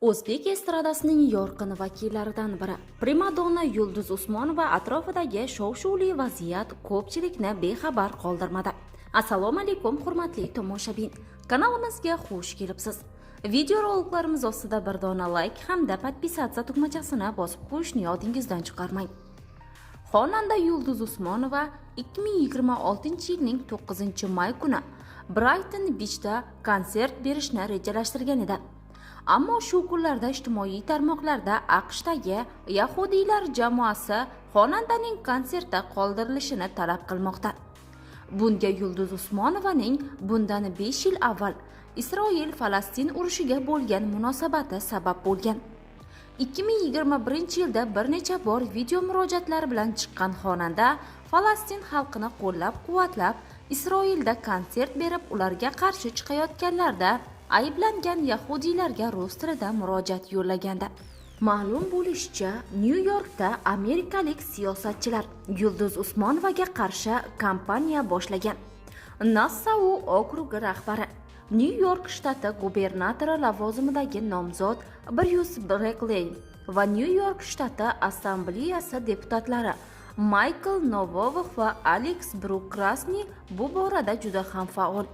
O'zbek estradasining yorqin vakillaridan biri primadonna Yulduz Usmonova atrofidagi shov-shuvli vaziyat ko'pchilikni bexabar qoldirmadi. Assalomu alaykum hurmatli tomoshabin. Kanalimizga xush kelibsiz. Videoroliklarimiz ostida bir dona like hamda podpisatsiya tugmachasini bosib qo'yishni yodingizdan chiqarmang. Xonanda Yulduz Usmonova 2026-yilning 9-may kuni Brighton Beachda konsert berishni rejalashtirgan edi. Ammo shu kunlarda ijtimoiy tarmoqlarda AQShdagi yahudiylar jamoasi xonandaning konsertda qoldirilishini talab qilmoqda. Bunga Yulduz Usmonovaning bundan 5 yil avval Isroil-Falastin urushiga bo'lgan munosabati sabab bo'lgan. 2021-yilda bir necha bor video murojaatlar bilan chiqqan xonanda Falastin xalqini qo'llab-quvvatlab, Isroilda konsert berib, ularga qarshi chiqayotganlarda ayblangan yahudiylarga rus tilida murojaat yo'llaganda. Ma'lum bo'lishicha, Nyu-Yorkda amerikalik siyosatchilar Yulduz Usmonovaga qarshi kampaniya boshlagan. Nassau okrugi rahbari, Nyu-York shtati gubernatori lavozimidagi nomzod Bruce Breckley va Nyu-York shtati assambleyasi deputatlari Michael Novovich va Alex Brukrasni bu borada juda ham faol.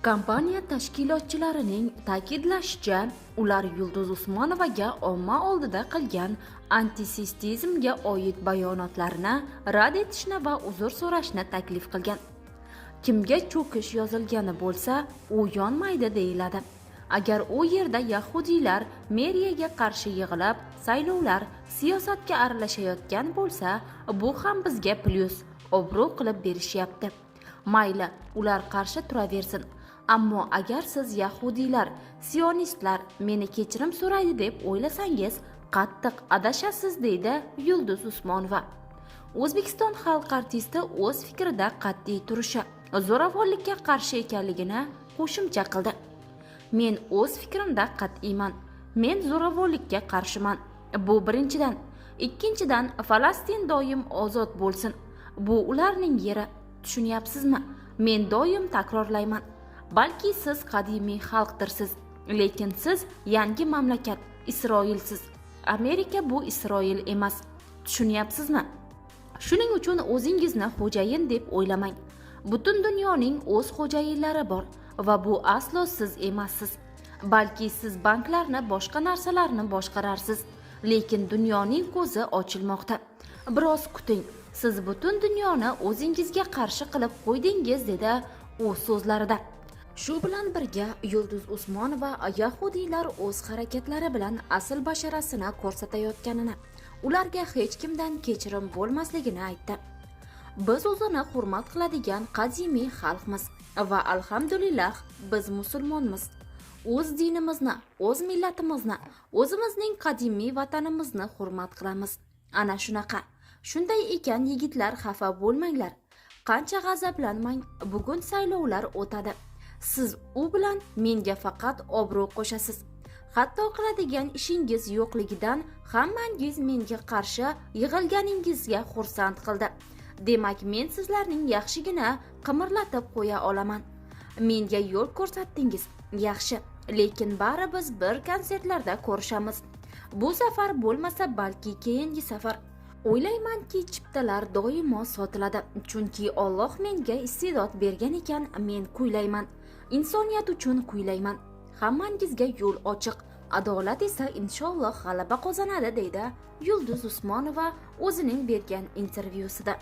Kompaniya tashkilotchilarining ta'kidlashicha, ular Yulduz Usmonovaga omma oldida qilgan antisemitizmga oid bayonotlarini rad etishni va uzr so'rashni taklif qilgan. Kimga cho'kish yozilgani bo'lsa, u yonmaydi deyiladi. Agar u yerda yahudiylar meriyaga qarshi yig'ilib, saylovlar, siyosatga aralashayotgan bo'lsa, bu ham bizga plyus, obro' qilib berishyapti. Mayli, ular qarshi turaversin. Ammo agar siz yahudiylar, sionistlar meni kechirim so'raydi deb o'ylasangiz, qattiq adashasiz, deydi Yulduz Usmonova. O'zbekiston xalq artisti o'z fikrida qat'iy turishi, zo'ravonlikka qarshi ekanligini qo'shimcha qildi. Men o'z fikrimda qat'iyman. Men zo'ravonlikka qarshiman. Bu birinchidan. Ikkinchidan, Falastin doim ozod bo'lsin. Bu ularning yeri. Tushunyapsizmi? Men doim takrorlayman. Balki siz qadimiy xalqdirsiz, lekin siz yangi mamlakat, Isroilsiz. Amerika bu Isroil emas. Tushunyapsizmi? Shuning uchun o'zingizni xo'jayin deb o'ylamang. Butun dunyoning o'z xo'jayinlari bor va bu aslo siz emassiz. Balki siz banklarni, boshqa narsalarni boshqararsiz, lekin dunyoning ko'zi ochilmoqda. Biroz kuting. Siz butun dunyoni o'zingizga qarshi qilib qo'ydingiz, dedi u so'zlarida. Shu bilan birga Yulduz Usmonova yahudiylar o'z harakatlari bilan asl basharasini ko'rsatayotganini, ularga hech kimdan kechirim bo'lmasligini aytdi. Biz o'zini hurmat qiladigan qadimiy xalqmiz va alhamdulillah biz musulmonmiz. O'z dinimizni, o'z millatimizni, o'zimizning qadimiy vatanimizni hurmat qilamiz. Ana shunaqa. Shunday ekan, yigitlar, xafa bo'lmanglar. Qancha g'azablanmang, bugun saylovlar o'tadi. Siz u bilan menga faqat obro' qo'shasiz. Hatto qiladigan ishingiz yo'qligidan hammangiz menga qarshi yig'ilganingizga xursand qildi. Demak, men sizlarning yaxshigina qimirlatib qo'ya olaman. Menga yo'l ko'rsatdingiz, yaxshi, lekin bari biz bir konsertlarda ko'rishamiz. Bu safar bo'lmasa, balki keyingi safar. O'ylaymanki, chiptalar doimo sotiladi, chunki Alloh menga iste'dod bergan ekan, men kuylayman. Insoniyat uchun kuylayman. Hammangizga yo'l ochiq. Adolat esa inshaalloh g'alaba qozonadi, deydi Yulduz Usmonova o'zining bergan intervyusida.